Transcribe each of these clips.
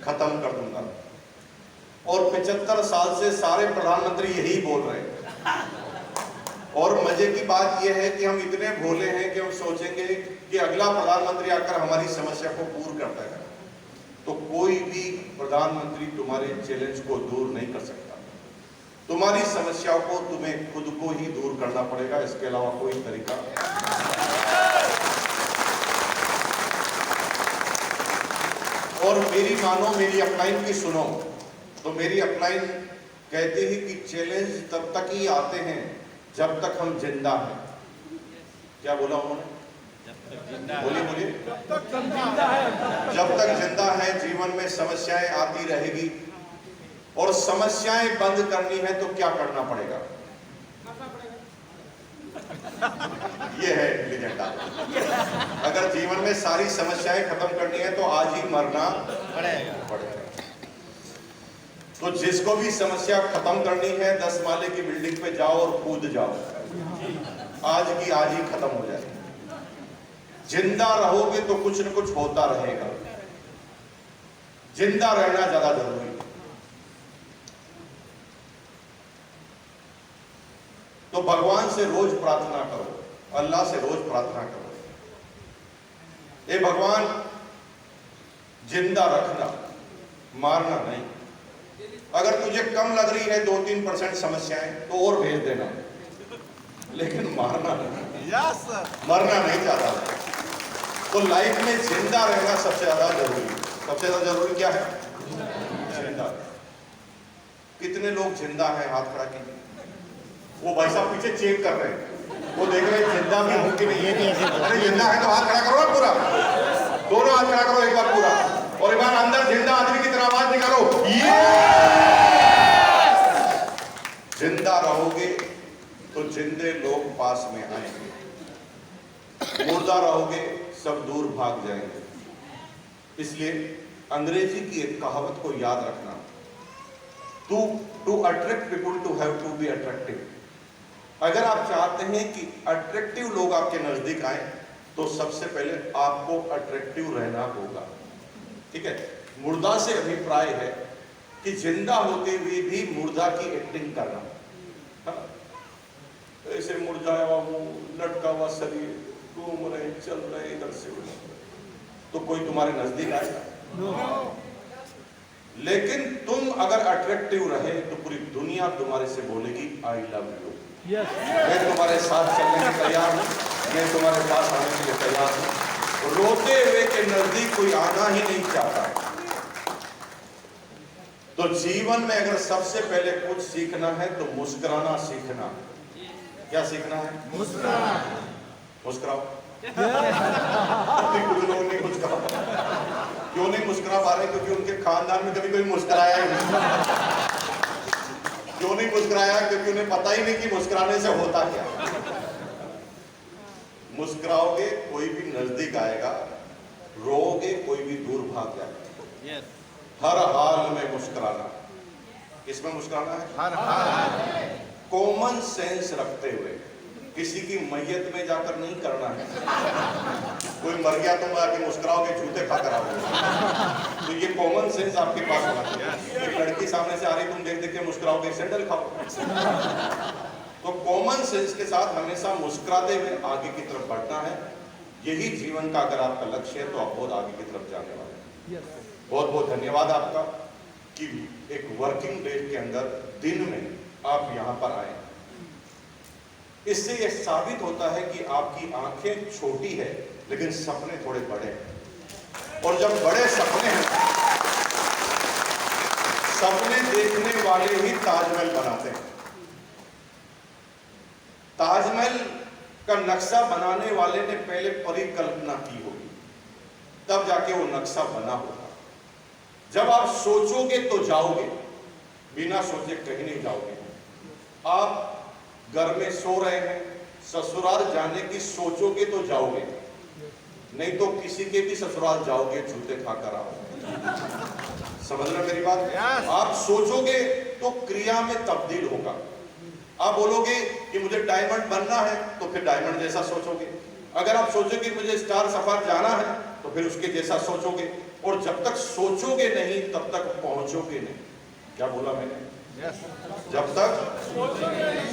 खत्म कर दूंगा। और 75 साल से सारे प्रधानमंत्री यही बोल रहे हैं। और मजे की बात यह है कि हम इतने भोले हैं कि हम सोचेंगे कि अगला प्रधानमंत्री आकर हमारी समस्या को पूर्ण करता है, तो कोई भी प्रधानमंत्री तुम्हारे चैलेंज को दूर नहीं कर सकता। तुम्हारी समस्याओं को तुम्हें खुद को ही दूर करना पड़ेगा, इसके अलावा कोई तरीका और मेरी मानो, मेरी अपलाइन की सुनो, तो मेरी अपलाइन कहती है कि चैलेंज तब तक ही आते हैं जब तक हम जिंदा हैं। क्या बोला उन्होंने? बोलिए बोलिए। जब तक जिंदा है जीवन में समस्याएं आती रहेगी, और समस्याएं बंद करनी है तो क्या करना पड़ेगा? ये है एजेंडा। अगर जीवन में सारी समस्याएं खत्म करनी है तो आज ही मरना पड़ेगा। तो जिसको भी समस्या खत्म करनी है 10 माले की बिल्डिंग पे जाओ और कूद जाओ, आज की आज ही खत्म हो जाए। जिंदा रहोगे तो कुछ न कुछ होता रहेगा। जिंदा रहना ज्यादा जरूरी है। तो भगवान से रोज प्रार्थना करो, अल्लाह से रोज प्रार्थना करो, ए भगवान जिंदा रखना, मारना नहीं। अगर तुझे कम लग रही है 2-3% समस्याएं तो और भेज देना, लेकिन मारना नहीं। मरना नहीं चाहता। तो लाइफ में जिंदा रहना सबसे ज्यादा जरूरी है। सबसे ज्यादा जरूरी क्या है? जिंदा। कितने लोग जिंदा हैं? हाथ खड़ा कीजिए। वो भाई साहब पीछे चेक कर रहे हैं, वो देख रहे हैं जिंदा भी हो कि नहीं है। अरे जिंदा है तो हाथ खड़ा करो ना पूरा, दोनों हाथ खड़ा करो एक बार पूरा, और एक बार अंदर जिंदा आदमी की तरह आवाज निकालो, जिंदा रहोगे तो जिंदे लोग पास में आएंगे, मुर्दा रहोगे सब दूर भाग जाएंगे। इसलिए अंग्रेजी की एक कहावत को याद रखना, to attract people to have to be attractive. अगर आप चाहते हैं कि अट्रैक्टिव लोग आपके नजदीक आए तो सबसे पहले आपको अट्रैक्टिव रहना होगा। ठीक है? मुर्दा से अभिप्राय है कि जिंदा होते हुए भी मुर्दा की एक्टिंग करना। ऐसे मुरझाया हुआ मुंह, लटका हुआ शरीर, घूम रहे चल रहे इधर से उधर, तो कोई तुम्हारे नजदीक आएगा? लेकिन तुम अगर अट्रैक्टिव रहे तो पूरी दुनिया तुम्हारे से बोलेगी आई लव यू। मैं तुम्हारे साथ चलने के तैयार हूँ, मैं तुम्हारे पास आने के लिए तैयार हूँ। रोते हुए के नजदीक कोई आना ही नहीं चाहता। तो जीवन में अगर सबसे पहले कुछ सीखना है तो मुस्कुराना सीखना। क्या सीखना है? मुस्कुराना। मुस्कुराओ। कुछ लोग नहीं मुस्कुरा। क्यों नहीं मुस्कुरा पा रहे? क्योंकि उनके खानदान में कभी कोई मुस्कुराया ही नहीं। क्यों नहीं मुस्कुराया? क्योंकि उन्हें पता ही नहीं कि मुस्कुराने से होता क्या। मुस्कुराओगे कोई भी नजदीक आएगा, रोओगे कोई भी दूर भाग जाएगा। हर हाल में मुस्कुराना। किसमें मुस्कुराना है? हर हाल। कॉमन सेंस रखते हुए, किसी की मैयत में जाकर नहीं करना है। कोई मर गया तो आके मुस्कुराओगे, जूते खाकर आओगे। तो ये कॉमन सेंस आपके पास होना चाहिए। एक लड़की सामने से आ रही, तुम देख देख के मुस्कुराओगे, सैंडल खाओ। तो कॉमन सेंस के साथ हमेशा मुस्कुराते हुए आगे की तरफ बढ़ना है। यही जीवन का अगर आपका लक्ष्य है तो आप बहुत आगे की तरफ जाने वाले हैं। बहुत बहुत धन्यवाद आपका कि एक वर्किंग डे के अंदर दिन में आप यहां पर आए। इससे यह साबित होता है कि आपकी आंखें छोटी है लेकिन सपने थोड़े बड़े हैं। और जब बड़े सपने हैं, सपने देखने वाले ही ताजमहल बनाते हैं। ताजमहल का नक्शा बनाने वाले ने पहले परिकल्पना की होगी, तब जाके वो नक्शा बना होगा। जब आप सोचोगे तो जाओगे, बिना सोचे कहीं नहीं जाओगे। आप घर में सो रहे हैं, ससुराल जाने की सोचोगे तो जाओगे, नहीं तो किसी के भी ससुराल जाओगे जूते खाकर आओगे। समझ रहे मेरी बात? आप सोचोगे तो क्रिया में तब्दील होगा। आप बोलोगे कि मुझे डायमंड बनना है तो फिर डायमंड जैसा सोचोगे। अगर आप सोचोगे कि मुझे स्टार सफर जाना है तो फिर उसके जैसा सोचोगे, और जब तक सोचोगे नहीं तब तक पहुंचोगे नहीं। क्या बोला मैंने? जब तक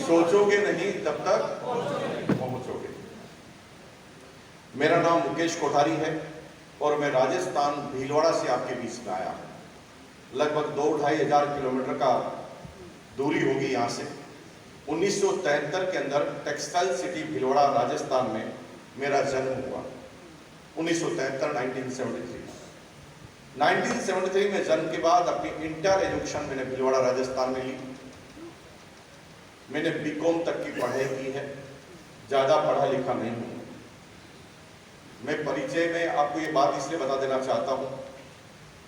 सोचोगे नहीं तब तक पहुंचोगे। मेरा नाम मुकेश कोठारी है और मैं राजस्थान भीलवाड़ा से आपके बीच में आया हूं। लगभग 2-2.5 हजार किलोमीटर का दूरी होगी यहाँ से। 1973 के अंदर टेक्सटाइल सिटी भीलवाड़ा राजस्थान में मेरा जन्म हुआ। 1973 1973 में जन्म के बाद अपनी इंटर एजुकेशन मैंने भीलवाड़ा राजस्थान में ली। मैंने बीकॉम तक की पढ़ाई की है, ज्यादा पढ़ा लिखा नहीं हूं। मैं परिचय में आपको ये बात इसलिए बता देना चाहता हूं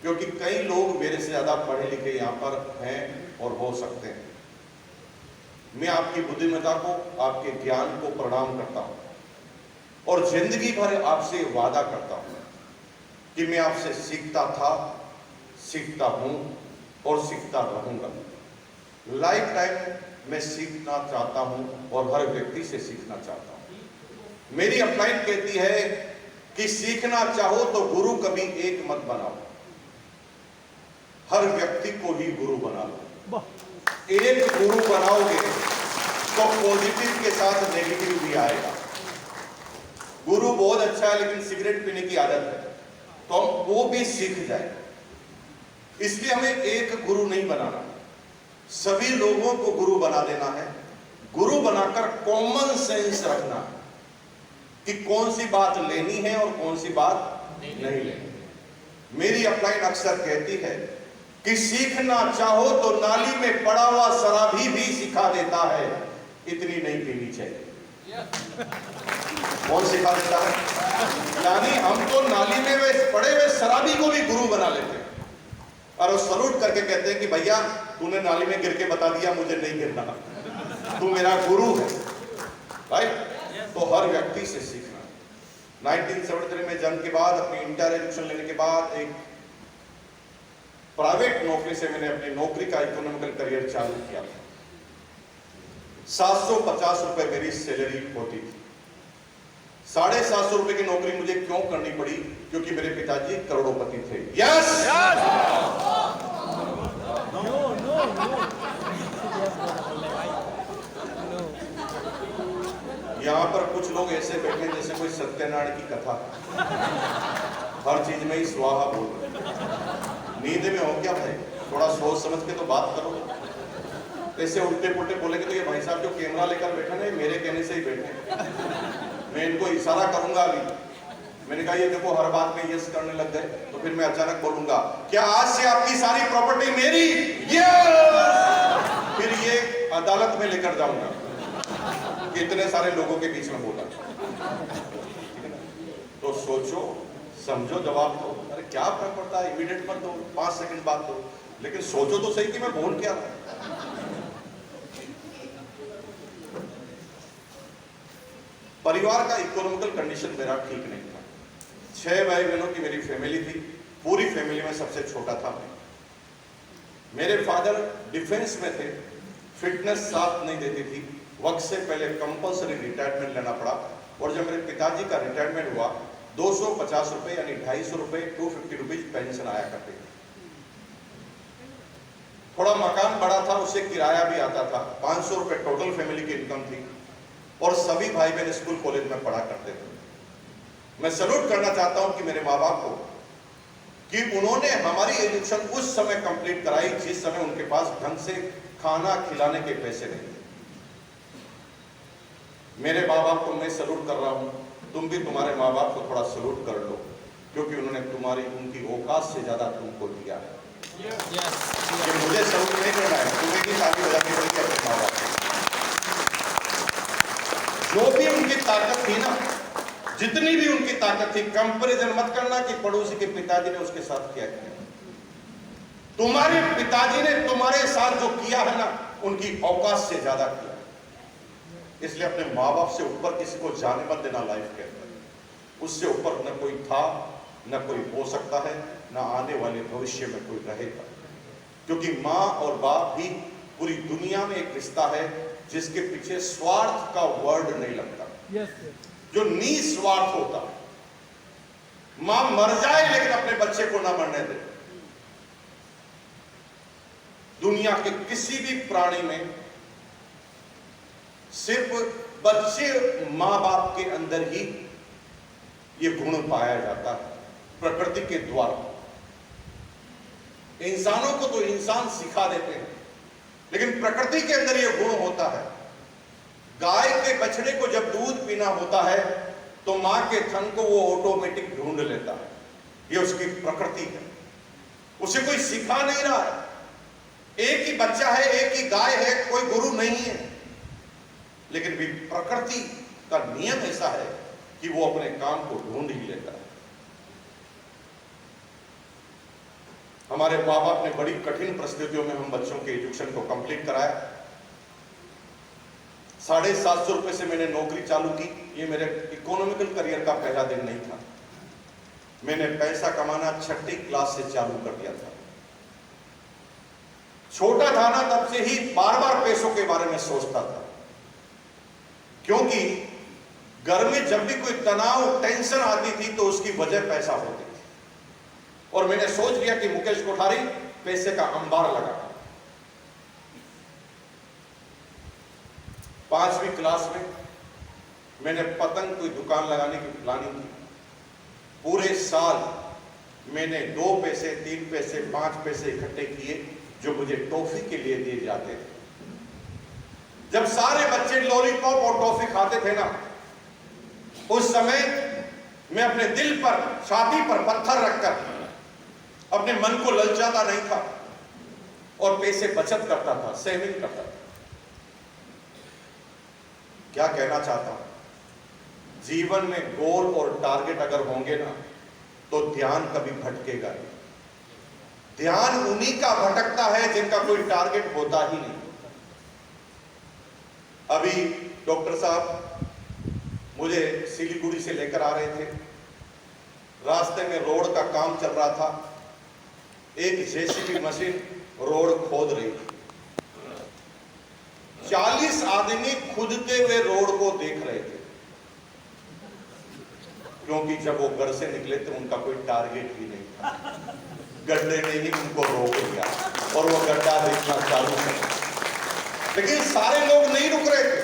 क्योंकि कई लोग मेरे से ज्यादा पढ़े लिखे यहाँ पर हैं और हो सकते हैं। मैं आपकी बुद्धिमत्ता को, आपके ज्ञान को प्रणाम करता हूं और जिंदगी भर आपसे वादा करता हूं कि मैं आपसे सीखता था, सीखता हूं और सीखता रहूंगा। लाइफ टाइम मैं सीखना चाहता हूं और हर व्यक्ति से सीखना चाहता हूं। मेरी अपलाइन कहती है कि सीखना चाहो तो गुरु कभी एक मत बनाओ, हर व्यक्ति को ही गुरु बना लो। एक गुरु बनाओगे तो पॉजिटिव के साथ नेगेटिव भी आएगा। गुरु बहुत अच्छा है लेकिन सिगरेट पीने की आदत है तो हम वो भी सीख जाए। इसलिए हमें एक गुरु नहीं बनाना, सभी लोगों को गुरु बना देना है। गुरु बनाकर कॉमन सेंस रखना है कि कौन सी बात लेनी है और कौन सी बात नहीं लेनी। मेरी अपलाइन अक्सर कहती है कि सीखना चाहो तो नाली में पड़ा हुआ शराबी भी सिखा देता है, इतनी नहीं पीनी चाहिए। कौन सिखा देता है? यानी हम तो नाली में वे पड़े हुए शराबी को भी गुरु बना लेते हैं और वो सलूट करके कहते हैं कि भैया तूने नाली में गिर के बता दिया, मुझे नहीं गिरना, तू मेरा गुरु है। राइट? तो हर व्यक्ति से सीखना। 1973 में जन्म के बाद अपनी इंटर एजुकेशन लेने के बाद एक प्राइवेट नौकरी से मैंने अपनी नौकरी का इकोनॉमिकल करियर चालू किया। 750 रुपए मेरी सैलरी होती थी। 750 रुपए की नौकरी मुझे क्यों करनी पड़ी? क्योंकि मेरे पिताजी करोड़पति थे। यस, यहाँ पर कुछ लोग ऐसे बैठे जैसे कोई सत्यनारायण की कथा, हर चीज में ही स्वाहा बोल रहे। नींद में हो क्या भाई? थोड़ा सोच समझ के तो बात करो। ऐसे उल्टे पुल्टे बोलेंगे तो ये भाई साहब जो कैमरा लेकर बैठे ना, मेरे कहने से ही बैठे। मैं इनको इशारा करूंगा अभी। मैंने कहा ये देखो हर बात में यस करने लग गए तो फिर मैं अचानक बोलूंगा क्या आज से आपकी सारी प्रॉपर्टी मेरी? यस! फिर ये अदालत में लेकर जाऊंगा। कितने सारे लोगों के बीच में बोला। तो सोचो, समझो, जवाब दो। अरे क्या फर्क पड़ता है, इमीडिएट मत दो, 5 सेकंड बाद दो, लेकिन सोचो तो सही कि मैं बोल क्या रहा हूं। परिवार का इकोनॉमिकल कंडीशन मेरा ठीक नहीं था। 6 भाई बहनों की मेरी फैमिली थी। पूरी फैमिली में सबसे छोटा था मैं। मेरे फादर डिफेंस में थे, फिटनेस साथ नहीं देती थी। वक्त से पहले कंपल्सरी रिटायरमेंट लेना पड़ा और जब मेरे पिताजी का रिटायरमेंट हुआ 250 रुपए यानी 250 रुपए 250 रुपीज पेंशन आया करते थे। थोड़ा मकान बड़ा था, उससे किराया भी आता था। 500 रुपए टोटल फैमिली की इनकम थी और सभी भाई बहन स्कूल कॉलेज में पढ़ा करते थे। मैं सैल्यूट करना चाहता हूं कि मेरे माँ बाप को कि उन्होंने हमारी एजुकेशन उस समय कंप्लीट कराई जिस समय उनके पास ढंग से खाना खिलाने के पैसे नहीं थे। मेरे माँ बाप को मैं सैल्यूट कर रहा हूं, तुम भी तुम्हारे माँ बाप को थोड़ा सैल्यूट कर लो क्योंकि उन्होंने उनकी औकात से ज्यादा तुमको दिया है। कि मुझे सैल्यूट नहीं करना है, तुम्हें भी शादी हो जाती है अपने माँ बाप। जो भी उनकी ताकत थी ना, जितनी भी उनकी ताकत थी, कंपैरिजन मत करना कि पड़ोसी के पिताजी ने उसके साथ क्या किया। तुम्हारे पिताजी ने तुम्हारे साथ जो किया है ना, उनकी औकात से ज्यादा किया। इसलिए अपने माँ बाप से ऊपर किसी को जाने मत देना लाइफ के अंदर। उससे ऊपर न कोई था, न कोई हो सकता है, न आने वाले भविष्य में कोई रहेगा। क्योंकि माँ और बाप भी पूरी दुनिया में एक रिश्ता है जिसके पीछे स्वार्थ का वर्ड नहीं लगता। जो निस्वार्थ होता। मां मर जाए लेकिन अपने बच्चे को ना मरने दे। दुनिया के किसी भी प्राणी में सिर्फ बच्चे मां बाप के अंदर ही यह गुण पाया जाता है, प्रकृति के द्वारा। इंसानों को तो इंसान सिखा देते हैं, लेकिन प्रकृति के अंदर यह गुण होता है। गाय के बछड़े को जब दूध पीना होता है तो मां के थन को वो ऑटोमेटिक ढूंढ लेता है, ये उसकी प्रकृति है, उसे कोई सिखा नहीं रहा है। एक ही बच्चा है, एक ही गाय है, कोई गुरु नहीं है, लेकिन भी प्रकृति का नियम ऐसा है कि वो अपने काम को ढूंढ ही लेता है। हमारे माँ बाप ने बड़ी कठिन परिस्थितियों में हम बच्चों के एजुकेशन को कंप्लीट कराया। 750 रुपए से मैंने नौकरी चालू की। ये मेरे इकोनॉमिकल करियर का पहला दिन नहीं था। मैंने पैसा कमाना 6ठी क्लास से चालू कर दिया था। छोटा था ना, तब से ही बार बार पैसों के बारे में सोचता था, क्योंकि घर में जब भी कोई तनाव, टेंशन आती थी तो उसकी वजह पैसा होती थी। और मैंने सोच लिया कि मुकेश कोठारी पैसे का अंबार लगा। 5वीं क्लास में मैंने पतंग की दुकान लगाने की प्लानिंग की। पूरे साल मैंने 2 पैसे, 3 पैसे, 5 पैसे इकट्ठे किए जो मुझे टॉफी के लिए दिए जाते थे। जब सारे बच्चे लॉलीपॉप और टॉफी खाते थे ना, उस समय मैं अपने दिल पर, छाती पर पत्थर रखकर अपने मन को ललचाता नहीं था और पैसे बचत करता था, सेविंग करता था। क्या कहना चाहता हूं, जीवन में गोल और टारगेट अगर होंगे ना तो ध्यान कभी भटकेगा नहीं। ध्यान उन्हीं का भटकता है जिनका कोई टारगेट होता ही नहीं। अभी डॉक्टर साहब मुझे सिलीगुड़ी से लेकर आ रहे थे। रास्ते में रोड का काम चल रहा था। एक जेसीबी मशीन रोड खोद रही थी। 40 आदमी खुदते हुए रोड को देख रहे थे, क्योंकि जब वो घर से निकले तो उनका कोई टारगेट ही नहीं था। गड्ढे ने ही उनको रोक दिया और वो गड्ढा देखना चालू किया। लेकिन सारे लोग नहीं रुक रहे थे।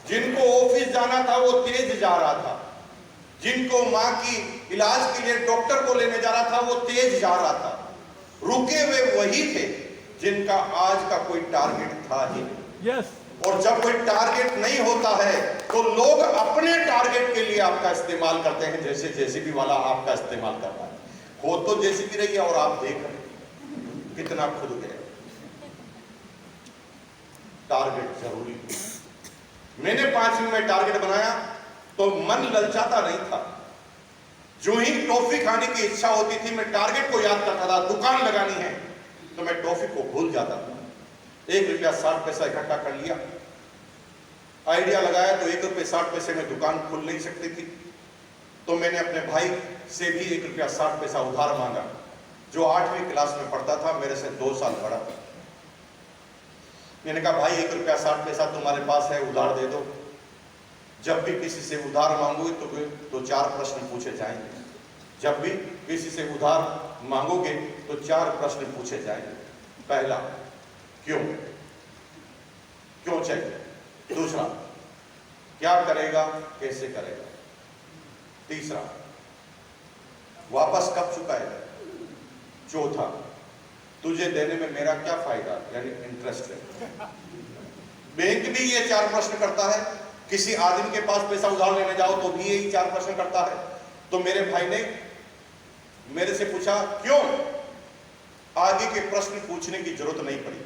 जिनको ऑफिस जाना था वो तेज जा रहा था, जिनको मां की इलाज के लिए डॉक्टर को लेने जा रहा था वो तेज जा रहा था। रुके हुए वही थे जिनका आज का कोई टारगेट था ही नहीं। और जब कोई टारगेट नहीं होता है तो लोग अपने टारगेट के लिए आपका इस्तेमाल करते हैं, जैसे जेसीबी वाला आपका इस्तेमाल कर रहा है। हो तो जेसीबी रही है और आप देख रहे कितना खुद गए। टारगेट जरूरी है। मैंने 5वीं में टारगेट बनाया तो मन ललचाता नहीं था। जो ही टॉफी खाने की इच्छा होती थी मैं टारगेट को याद करता था। दुकान लगानी है तो मैं टॉफी को भूल जाता था। 1 रुपया 60 पैसा इकट्ठा कर लिया। आइडिया लगाया तो 1 रुपये 60 पैसे में दुकान खुल नहीं सकती थी, तो मैंने अपने भाई से भी 1 रुपया 60 पैसा उधार मांगा, जो 8वीं क्लास में पढ़ता था, मेरे से 2 साल बड़ा था। मैंने कहा भाई 1 रुपया 60 पैसा तुम्हारे पास है, उधार दे दो। जब भी किसी से उधार मांगोगे तो 4 प्रश्न पूछे जाएंगे। जब भी किसी से उधार मांगोगे तो 4 प्रश्न पूछे जाएंगे। पहला, क्यों, क्यों चाहिए। दूसरा, क्या करेगा, कैसे करेगा। तीसरा, वापस कब चुकाएगा। चौथा, तुझे देने में मेरा क्या फायदा, यानी इंटरेस्ट है। बैंक भी ये 4 प्रश्न करता है। किसी आदमी के पास पैसा उधार लेने जाओ तो भी यही 4 प्रश्न करता है। तो मेरे भाई ने मेरे से पूछा क्यों। आगे के प्रश्न पूछने की जरूरत नहीं पड़ी,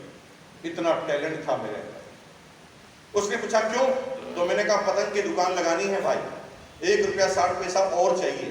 इतना टैलेंट था मेरे अंदर। उसने पूछा क्यों, तो मैंने कहा पतंग की दुकान लगानी है भाई, 1 रुपया 60 पैसा और चाहिए।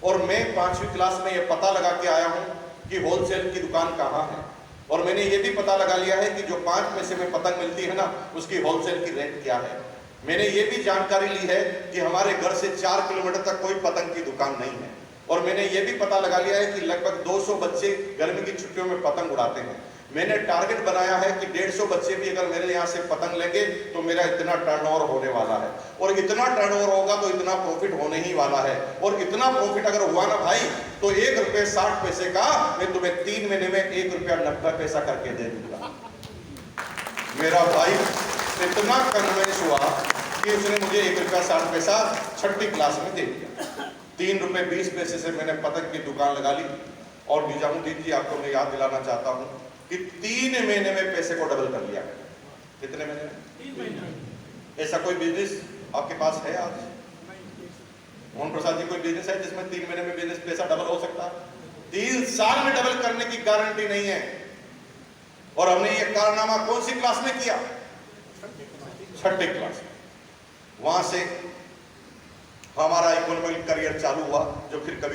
और मैं 5वीं क्लास में ये पता लगा के आया हूं कि होलसेल की दुकान कहाँ है। और मैंने ये भी पता लगा लिया है कि जो 5 पैसे में पतंग मिलती है ना, उसकी होलसेल की रेट क्या है। मैंने ये भी जानकारी ली है कि हमारे घर से 4 किलोमीटर तक कोई पतंग की दुकान नहीं है। और मैंने ये भी पता लगा लिया है कि लगभग 200 बच्चे गर्मी की छुट्टियों में पतंग उड़ाते हैं। मैंने टारगेट बनाया है कि 150 बच्चे भी अगर मेरे यहाँ से पतंग लेंगे तो मेरा इतना टर्नओवर होने वाला है, और इतना टर्नओवर होगा तो इतना प्रॉफिट होने ही वाला है। और इतना प्रॉफिट अगर हुआ ना भाई तो ₹1.60 का मैं तुम्हें 3 महीने में ₹1.90 करके दे दूंगा। मेरा भाई इतना कन्विंस हुआ कि उसने मुझे ₹1.60 छठी क्लास में दे दिया। ₹3.20 से मैंने पतंग की दुकान लगा ली। और निजामुद्दीन जी, आपको मैं याद दिलाना चाहता हूं कि 3 महीने में पैसे को डबल कर लिया। कितने महीने में? 3 महीने। ऐसा कोई बिजनेस आपके पास है आज? मोहन प्रसाद जी, कोई बिजनेस है जिसमें 3 महीने में बिजनेस पैसा डबल हो सकता है? 3 साल में डबल करने की गारंटी नहीं है। और हमने ये कारनामा कौन सी क्लास में किया? छठी क्लास। वहां से हमारा इकोनॉमिक करियर चालू हुआ, जो फिर कभी